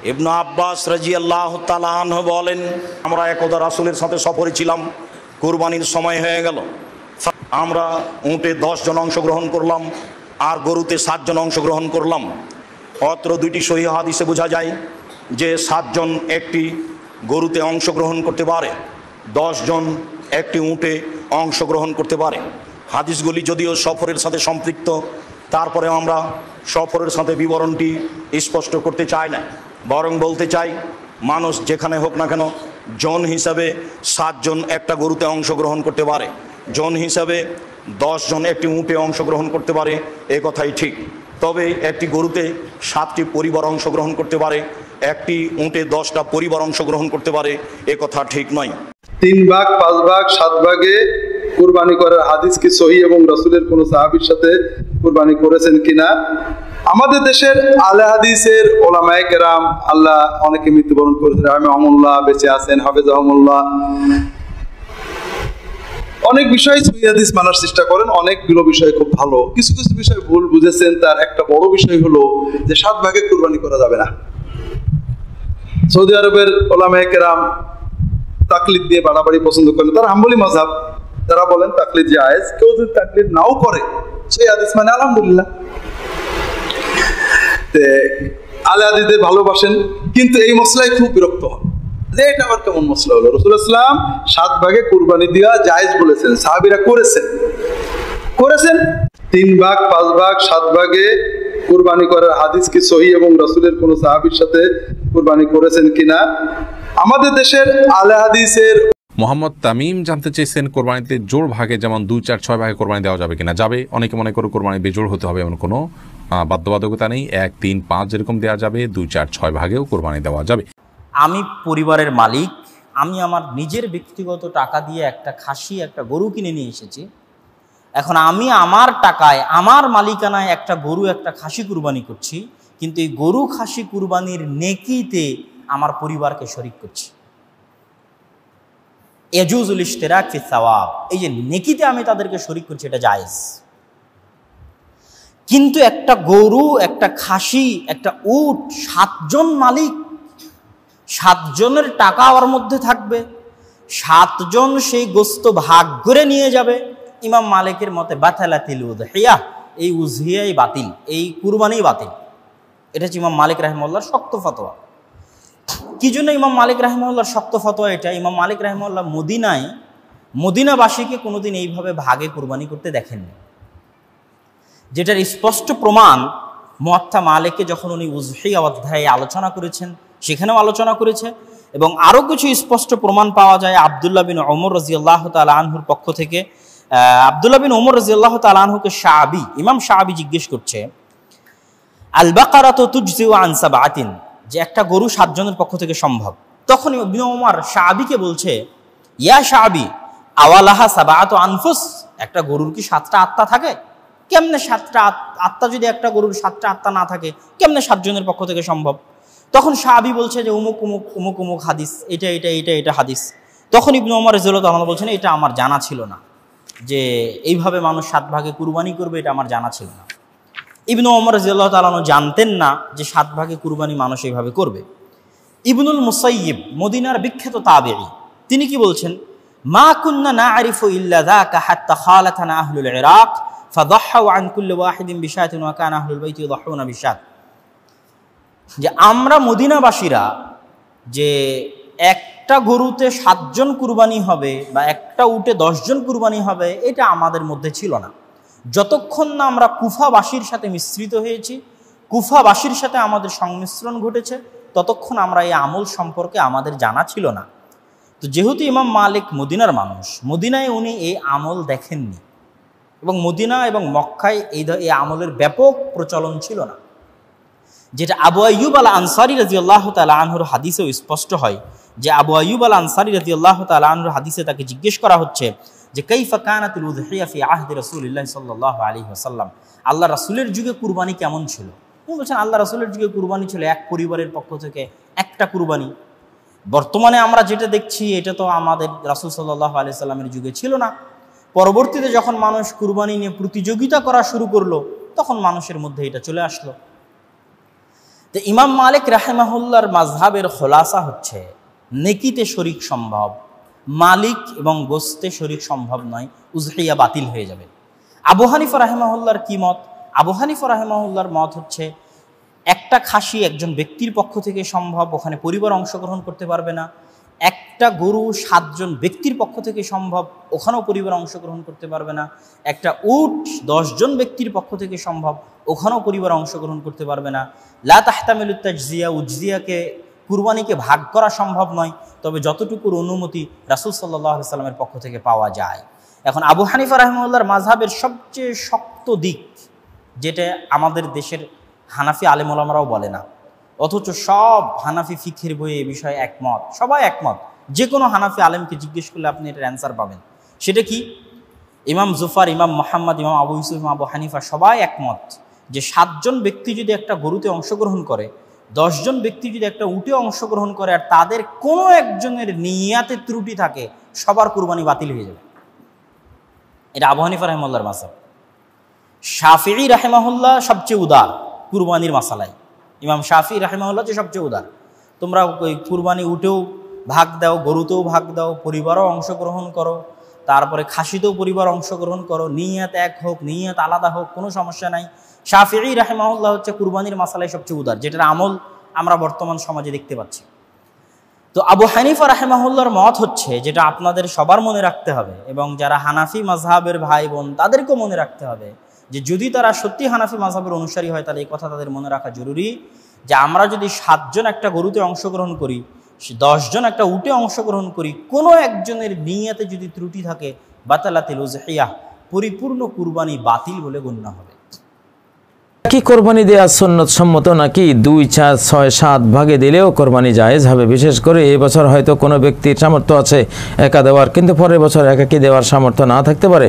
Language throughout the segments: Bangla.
ইবনে আব্বাস রাদিয়াল্লাহু তাআলা আনহু বলেন, আমরা একদা রাসূলের সাথে সফরে ছিলাম, কুরবানির সময় হয়ে গেল। আমরা উটে 10 জন অংশগ্রহণ করলাম আর গরুতে 7 জন অংশগ্রহণ করলাম। অত্র দুইটি সহিহ হাদিসে বোঝা যায় যে 7 জন একটি গরুতে অংশগ্রহণ করতে পারে, 10 জন একটি উটে অংশগ্রহণ করতে পারে। হাদিসগুলি যদিও সফরের সাথে সম্পৃক্ত, তারপরে আমরা সফরের সাথে বিবরণটি স্পষ্ট করতে চাই না, বরং বলতে চাই মানুষ যেখানে হোক না কেন জন হিসাবে 7 জন একটা গরুতে অংশগ্রহণ করতে পারে, জন হিসাবে 10 জন একটি উটে অংশগ্রহণ করতে পারে, এ কথাই ঠিক। তবে একটি গরুতে 7টি পরিবার অংশগ্রহণ করতে পারে, একটি উটে 10টা পরিবার অংশগ্রহণ করতে পারে, এ কথা ঠিক নয়। 3 ভাগ 5 ভাগ 7 ভাগে কুরবানি করার হাদিস কি সহিহ এবং রাসূলের কোন সাহাবীর সাথে কুরবানি করেছেন কিনা? আমাদের দেশের আলে হাদিসের ওলামায়ে কেরাম, আল্লাহ অনেকে মৃত্যুবরণ করেছেন, রাহিমাহুল্লাহ বেঁচে আছেন, হাফেজাহুল্লাহ, অনেক বিষয় সহিহ হাদিস মানার চেষ্টা করেন, অনেকগুলো বিষয় খুব ভালো, কিছু কিছু বিষয় ভুল বুঝেছেন। তার একটা বড় বিষয় হলো যে 7 ভাগে কুরবানি করা যাবে না। সৌদি আরবের ওলামায়ে কেরাম তাকলিদ দিয়ে বাড়াবাড়ি পছন্দ করেন, তারা হাম্বলি মাযহাব, তারা বলেন তাকলিদ জায়েজ, কেউ যদি তাকলিদ নাও করে সেই হাদিস মানে আলহামদুলিল্লাহ। আলে হাদিসদের ভালোবাসেন, কিন্তু এই মসলায় খুব বিরক্ত হন যে এটা আবার কেমন মসলা হলো। রাসূলুল্লাহ সাল্লাল্লাহু আলাইহি ওয়াসাল্লাম 7 ভাগে কুরবানি দেওয়া জায়েজ বলেছেন, সাহাবীরা করেছেন। 3 ভাগ 5 ভাগ 7 ভাগে কুরবানি করার হাদিস কি সহিহ এবং রাসূলের কোন সাহাবীর সাথে কুরবানি করেছেন কিনা? আমাদের দেশের আলে হাদিসের মোহাম্মদ তামিম জানতে চেয়েছেন, কোরবানিতে জোড় ভাগে যেমন 2, 4, 6 ভাগে কোরবানি দেওয়া যাবে কিনা? যাবে। অনেকে মনে করে কোরবানি বেজোড় হতে হবে, এমন কোনো বাধ্যবাধকতা নেই। 1, 3, 5 যেরকম দেওয়া যাবে, 2, 4, 6 ভাগেও কোরবানি দেওয়া যাবে। আমি পরিবারের মালিক, আমি আমার নিজের ব্যক্তিগত টাকা দিয়ে একটা খাসি, একটা গরু কিনে নিয়ে এসেছি। এখন আমি আমার টাকায়, আমার মালিকানায় একটা গরু, একটা খাসি কুরবানি করছি, কিন্তু এই গরু খাসি কুরবানির নেকিতে আমার পরিবারকে শরীক করছি। ইয়াজুজুল ইশতিরাক ফি সাওয়াব, এই যে নেকিতে আমি তাদেরকে শরীক করছি, এটা জায়েজ। কিন্তু একটা গরু, একটা খাসি, একটা উট, 7 জন মালিক, 7 জনের টাকা ওর মধ্যে থাকবে, 7 জন সেই গোস্ত ভাগ করে নিয়ে যাবে। ইমাম মালিকের মতে বাতালাতিল উযহিয়া, এই উযহিয়াই বাতিল, এই কুরবানি বাতিল। এটা হচ্ছে ইমাম মালিক রাহিমাহুল্লাহর শক্ত ফতোয়া। কি জন্য ইমাম মালিক রাহিমাহুল্লাহর শক্ত ফতোয়া এটা? ইমাম মালিক রাহিমাহুল্লাহ মদিনাবাসীকে কোনোদিন এইভাবে ভাগে কুরবানি করতে দেখেননি, যেটার স্পষ্ট প্রমাণ মুয়াত্তা মালিকে যখন উনি উযহিয়া অধ্যায়ে আলোচনা করেছেন, সেখানেও আলোচনা করেছে। এবং আরও কিছু স্পষ্ট প্রমাণ পাওয়া যায় আব্দুল্লাহ বিন ওমর রাদিয়াল্লাহু তাআলা আনহুর পক্ষ থেকে। আব্দুল্লাহ বিন ওমর রাদিয়াল্লাহু তাআলা আনহুকে ইমাম শাআবী জিজ্ঞেস করছে, আল বাকারাতু তুজজিউ আন সাবআতিন, যে একটা গরু 7 জনের পক্ষ থেকে সম্ভব। তখন ইবনে ওমর শাআবীকে বলছে, ইয়া শাআবী, আওয়ালাহা সাবআতু আনফুস, একটা গরুর কি 7টা আত্মা থাকে? কেমনে 7টা আত্মা, যদি একটা গরুর 7টা আত্মা না থাকে, কেমনে 7 জনের পক্ষ থেকে সম্ভব? তখন শাআবী বলছে যে অমুক অমুক অমুক অমুক হাদিস, এটা হাদিস। তখন ইবনে ওমর রাদিয়াল্লাহু তাআলা বলছেন, এটা আমার জানা ছিল না যে এইভাবে মানুষ 7 ভাগে কুরবানি করবে, এটা আমার জানা ছিল না। ইবনে ওমর রাদিয়াল্লাহু তাআলা জানতেন না যে 7 ভাগে কুরবানি মানুষ এইভাবে করবে। ইবনুল মুসাইয়িব, মদিনার বিখ্যাত তাবেঈ, তিনি কি বলছেন, মা কুন্না না'রিফু ইল্লা যাকা হাত্তা খালাতানা আহলুল ইরাক ফাদাহু আন কুল্লি ওয়াহিদিন বিশাতিন ওয়া কানা আহলুল বাইতি ইয়াদাহুনা বিশাত, যে আমরা মদিনাবাসীরা যে একটা গরুতে 7 জন কুরবানি হবে বা একটা উটে 10 জন কুরবানি হবে, এটা আমাদের মধ্যে ছিল না। যতক্ষণ না আমরা কুফাবাসীর সাথে মিশ্রিত হয়েছি, কুফাবাসীর সাথে আমাদের সংমিশ্রণ ঘটেছে, ততক্ষণ আমরা এই আমল সম্পর্কে আমাদের জানা ছিল না। তো যেহেতু ইমাম মালিক মদিনার মানুষ, মদিনায় উনি এই আমল দেখেননি, এবং মদিনা এবং মক্কায় এই আমলের ব্যাপক প্রচলন ছিল না, যেটা আবু আইয়ুব আল আনসারী রাদিয়াল্লাহু তাআলা আনহুর হাদিসেও স্পষ্ট হয়। যে আবু আইয়ুব আল আনসারী রাদিয়াল্লাহু তাআলা আনহুর হাদিসে তাকে জিজ্ঞেস করা হচ্ছে যে কাইফা কানাতুল উযহিয়া ফি আহদি রাসূলিল্লাহ সাল্লাল্লাহু আলাইহি ওয়াসাল্লাম, আল্লাহ রাসূলের যুগে কুরবানি কেমন ছিল? উনি বলছেন, আল্লাহ রাসূলের যুগে কুরবানি ছিল এক পরিবারের পক্ষ থেকে একটা কুরবানি। বর্তমানে আমরা যেটা দেখছি, এটা তো আমাদের রাসূল সাল্লাল্লাহু আলাইহি ওয়াসাল্লামের যুগে ছিল না। পরবর্তীতে যখন মানুষ কুরবানি নিয়ে প্রতিযোগিতা করা শুরু করলো, তখন মানুষের মধ্যে এটা চলে আসলো। তো ইমাম মালিক রাহিমাহুল্লাহর মাযহাবের খোলাসা হচ্ছে নেকিতে শরীক সম্ভব, মালিক এবং গোস্তে শরীক সম্ভব নয়, উজহিয়া বাতিল হয়ে যাবে। আবু হানিফা রাহিমাহুল্লাহর কি মত? আবু হানিফা রাহিমাহুল্লাহর মত হচ্ছে একটা খাসি একজন ব্যক্তির পক্ষ থেকে সম্ভব, ওখানে পরিবার অংশগ্রহণ করতে পারবে না। একটা গরু 7 জন ব্যক্তির পক্ষ থেকে সম্ভব, ওখানেও পরিবার অংশগ্রহণ করতে পারবে না। একটা উট 10 জন ব্যক্তির পক্ষ থেকে সম্ভব, ওখানেও পরিবার অংশগ্রহণ করতে পারবে না। লা তাহতামিলুত তাজজিয়া, উজজিয়াকে কুরবানিকে ভাগ করা সম্ভব নয়, তবে যতটুকুর অনুমতি রাসূল সাল্লাল্লাহু আলাইহি সাল্লামের পক্ষ থেকে পাওয়া যায়। এখন আবু হানিফা রাহিমাহুল্লাহর মাযহাবের সবচেয়ে শক্ত দিক, যেটা আমাদের দেশের হানাফি আলেম ওলামারাও বলে না, অথচ সব হানাফি ফিকহের বইয়ে এ বিষয়ে একমত, সবাই একমত। যে কোনো হানাফি আলেমকে জিজ্ঞেস করলে আপনি এটার অ্যান্সার পাবেন। সেটা কি? ইমাম জুফার, ইমাম মোহাম্মদ, ইমাম আবু ইউসুফ, ইমাম আবু হানিফা সবাই একমত যে 7 জন ব্যক্তি যদি একটা গরুতে অংশগ্রহণ করে, 10 জন ব্যক্তি যদি একটা উটে অংশগ্রহণ করে, আর তাদের কোনো একজনের নিয়াতে ত্রুটি থাকে, সবার কুরবানি বাতিল হয়ে যাবে। এটা আবু হানিফা রাহিমাহুল্লাহর মাযহাব। শাফিঈ রাহিমাহুল্লাহ সবচেয়ে উদার কুরবানির মাসালায়। ইমাম শাফিঈ রাহিমাহুল্লাহ যে সবচেয়ে উদার, তোমরা ওই কুরবানি উটেও ভাগ দাও, গরুতেও ভাগ দাও, পরিবারও অংশগ্রহণ করো, তারপরে খাসিতেও পরিবার অংশগ্রহণ করো, নিয়াত এক হোক, নিয়াত আলাদা হোক, কোনো সমস্যা নাই। শাফিঈ রাহিমাহুল্লাহ হচ্ছে কুরবানির মাসালায় সবচেয়ে উদার, যেটার আমল আমরা বর্তমান সমাজে দেখতে পাচ্ছি। তো আবু হানিফা রাহিমাহুল্লাহর মত হচ্ছে, যেটা আপনাদের সবার মনে রাখতে হবে, এবং যারা হানাফি মাযহাবের ভাই বোন তাদেরকেও মনে রাখতে হবে, যে যদি তারা সত্যি হানাফি মাযহাবের অনুসারী হয়, তাহলে এই কথা তাদের মনে রাখা জরুরি, যে আমরা যদি 7 জন একটা গরুতে অংশগ্রহণ করি, 10 জন একটা উটে অংশগ্রহণ করি, কোনো একজনের নিয়াতে যদি ত্রুটি থাকে, বাতালাতিল উজহিয়াহ, পরিপূর্ণ কুরবানি বাতিল বলে গণ্য হবে। কি কোরবানি দেওয়া সুন্নত সম্মত নাকি 2, 4, 6, 7 ভাগে দিলেও কোরবানি জায়েজ হবে? বিশেষ করে এই বছর হয়তো কোনো ব্যক্তির সামর্থ্য আছে একা দেওয়ার, কিন্তু পরের বছর একাকি দেওয়ার সামর্থ্য না থাকতে পারে।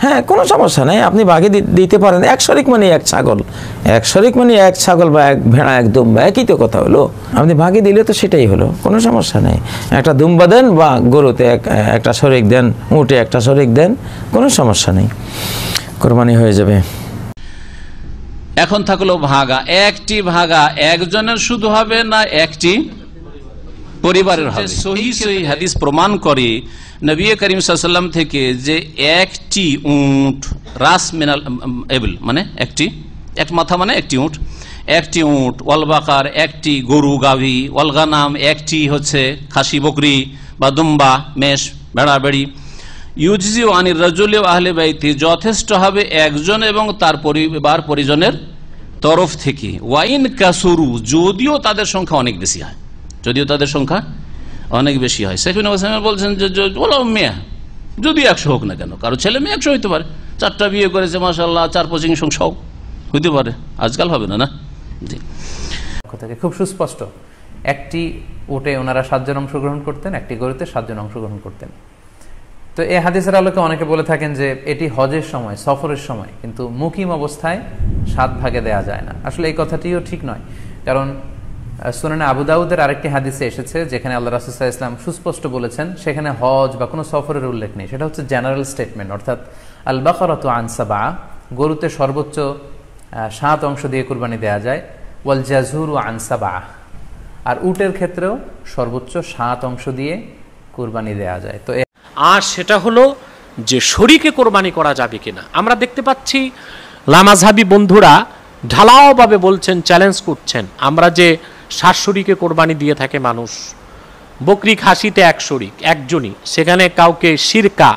হ্যাঁ, কোনো সমস্যা নেই, আপনি ভাগে দিতে পারেন। 1 শরিক মানে 1 ছাগল, 1 শরিক মানে 1 ছাগল বা 1 ভেড়া 1 দুম্বা, একই তো কথা হলো। আপনি ভাগে দিলে তো সেটাই হলো, কোনো সমস্যা নেই। একটা দুম্বা দেন বা গরুতে একটা শরিক দেন, উটে একটা শরিক দেন, কোনো সমস্যা নেই, কোরবানি হয়ে যাবে। এখন থাকলো ভাগা। একটি ভাগা একজনের শুধু হবে না একটি পরিবারের হবে? সহিহ সহিহ হাদিস প্রমাণ করে নবী করিম সাল্লাল্লাহু আলাইহি ওয়াসাল্লাম থেকে যে একটি উট, রাস মিনাল এবিল মানে এক মাথা মানে একটি উট, একটি উট, ওয়াল বাকার একটি গরু গাভী, ওয়াল গানাম একটি হচ্ছে খাসি বকরি বা দুম্বা মেষ ভেড়া বেড়ি, ইউজজি আনির রাজুলি আহলে বাইতি, যথেষ্ট হবে একজন এবং তার পরিবার পরিজনের তরফ থেকে। ওয়াইন কাসুরু, যদিও তাদের সংখ্যা অনেক বেশি হয়, যদিও তাদের সংখ্যা অনেক বেশি হয়। শেখ বিন ওসাইমিন বলছেন যে বলো মেয়ে যদি 100 হোক না কেন, কারো ছেলে মেয়ে 100 হইতে পারে, 4টা বিয়ে করেছে মাশাআল্লাহ, 4-5 সংখ্যাও হইতে পারে, আজকাল হবে না। না জি, থেকে খুব সুস্পষ্ট, একটি উটে ওনারা 7 জন অংশগ্রহণ করতেন, একটি গরুতে 7 জন অংশগ্রহণ করতেন। তো এই হাদিসের আলোকে অনেকে বলে থাকেন যে এটি হজের সময়, সফরের সময়, কিন্তু মুকিম অবস্থায় 7 ভাগে দেয়া যায় না। আসলে এই কথাটিও ঠিক নয়, কারণ সুনানে আবু দাউদের আরেকটি হাদিসে এসেছে যেখানে আল্লাহ রাসূল সাল্লাল্লাহু আলাইহি ওয়াসাল্লাম সুস্পষ্ট বলেছেন, সেখানে হজ বা কোনো সফরের উল্লেখ নেই। সেটা হচ্ছে জেনারেল স্টেটমেন্ট, অর্থাৎ আল বাকারাতু আন সাবআ, গরুতে সর্বোচ্চ 7 অংশ দিয়ে কুরবানি দেয়া যায়, ওয়াল জাযুরু আন সাবআ, আর উটের ক্ষেত্রেও সর্বোচ্চ 7 অংশ দিয়ে কুরবানি দেয়া যায়। তো আর সেটা হলো যে শরীকে কোরবানি করা যাবে কিনা। আমরা দেখতে পাচ্ছি লামাজহাবি বন্ধুরা ঢালাওভাবে বলছেন, চ্যালেঞ্জ করছেন, আমরা যে 7 শরীকে কোরবানি দিয়ে থাকে মানুষ, বকরি খাসিতে 1 শরীক, একজনই, সেখানে কাউকে শিরকা,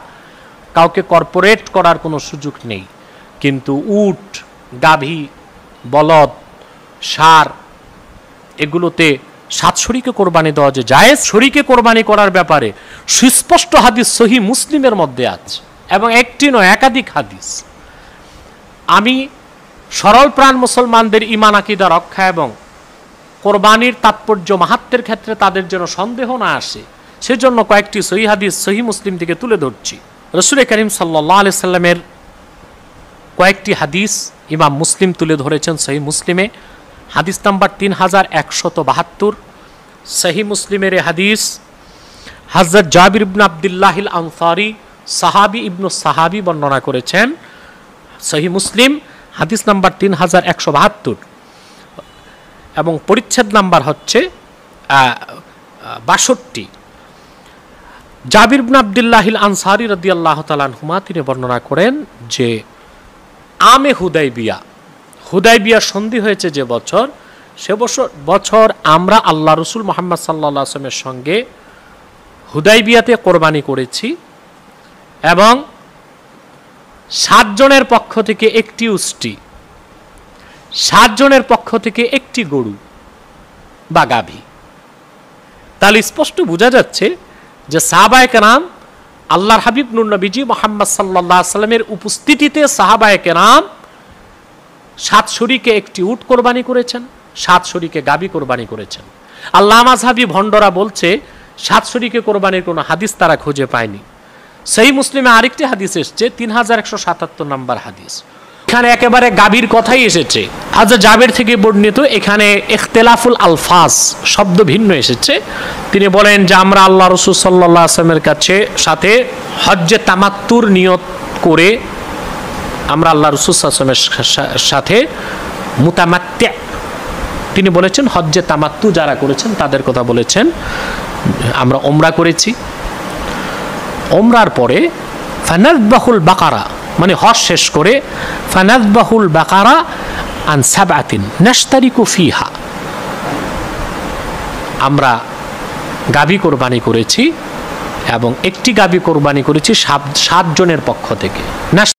কাউকে কর্পোরেট করার কোনো সুযোগ নেই। কিন্তু উট, গাভী, বলদ, ষাঁড়, এগুলোতে 7 শরীকে কোরবানি দেওয়া যে জায়েজ। শরীকে কোরবানি করার ব্যাপারে সুস্পষ্ট হাদিস সহিহ মুসলিমের মধ্যে আছে, এবং একটি নয়, একাধিক হাদিস। আমি সরল প্রাণ মুসলমানদের ঈমান আকীদা রক্ষা এবং কোরবানির তাৎপর্য মাহাত্ম্যের ক্ষেত্রে তাদের যেন সন্দেহ না আসে, সেজন্য কয়েকটি সহিহ হাদিস সহিহ মুসলিম থেকে তুলে ধরছি। রাসূল করিম সাল্লাল্লাহু আলাইহি সাল্লামের কয়েকটি হাদিস ইমাম মুসলিম তুলে ধরেছেন সহিহ মুসলিমে। হাদিস নাম্বার 3172, সহিহ মুসলিমের হাদিস। হযরত জাবির ইবনে আব্দুল্লাহিল আনসারী সাহাবী ইবনু সাহাবী বর্ণনা করেছেন, সহিহ মুসলিম হাদিস নাম্বার 3172। এবং পরিচ্ছেদ নাম্বার হচ্ছে ৬২। জাবির ইবনে আব্দুল্লাহিল আনসারী রাদিয়াল্লাহু তাআলা আনহুমা তিনি বর্ণনা করেন যে আমে হুদাইবিয়া সন্ধি হয়েছে যে বছর, সে বছর আমরা আল্লাহ রসুল মুহাম্মদ সাল্লাল্লাহু আলাইহি ওয়াসাল্লামের সঙ্গে হুদাইবিয়াতে কোরবানি করেছি এবং ৭ জনের পক্ষ থেকে একটি উষ্ট্রি, ৭ জনের পক্ষ থেকে একটি গরু বা গাভী। তাহলে স্পষ্ট বোঝা যাচ্ছে যে সাহাবায়ে কেরাম আল্লাহর হাবিব নূর নবীজি মুহাম্মদ সাল্লাল্লাহু আলাইহি ওয়াসাল্লামের উপস্থিতিতে সাহাবায়ে কেরাম ৭ শরীকে একটি উট কোরবানি করেছেন, ৭ শরীকে গাভী কোরবানি করেছেন। আল্লাহ মাযহাবী ভণ্ডরা বলছে ৭ শরীকে কোরবানির কোনো হাদিস তারা খুঁজে পায়নি। সহিহ মুসলিমে আরেকটি হাদিস এসেছে ৩১৭৭ নম্বর হাদিস, এখানে একেবারে গাভীর কথাই এসেছে। হযরত জাবের থেকে বর্ণিত, এখানে ইখতিলাফুল আলফাজ শব্দ ভিন্ন এসেছে। তিনি বলেন যে আমরা আল্লাহ রাসূল সাল্লাল্লাহু আলাইহি ওয়াসাল্লামের সাথে হজ্জে তামাত্তুর নিয়ত করে আমরা আল্লাহ রাসূল সাল্লাল্লাহু আলাইহি ওয়াসাল্লামের সাথে মুতামাত্তি, তিনি বলেছেন হজ্জে তামাত্তু যারা করেছেন তাদের কথা বলেছেন, আমরা ওমরা করেছি। ওমরার পরে ফানাযবাহুল বাকারা, মানে হজ শেষ করে ফানাযবাহুল বাকারা আন সাবআতিন নাশতারিকু ফিহা, আমরা গাভী কোরবানি করেছি এবং একটি গাভী কোরবানি করেছি ৭ জনের পক্ষ থেকে।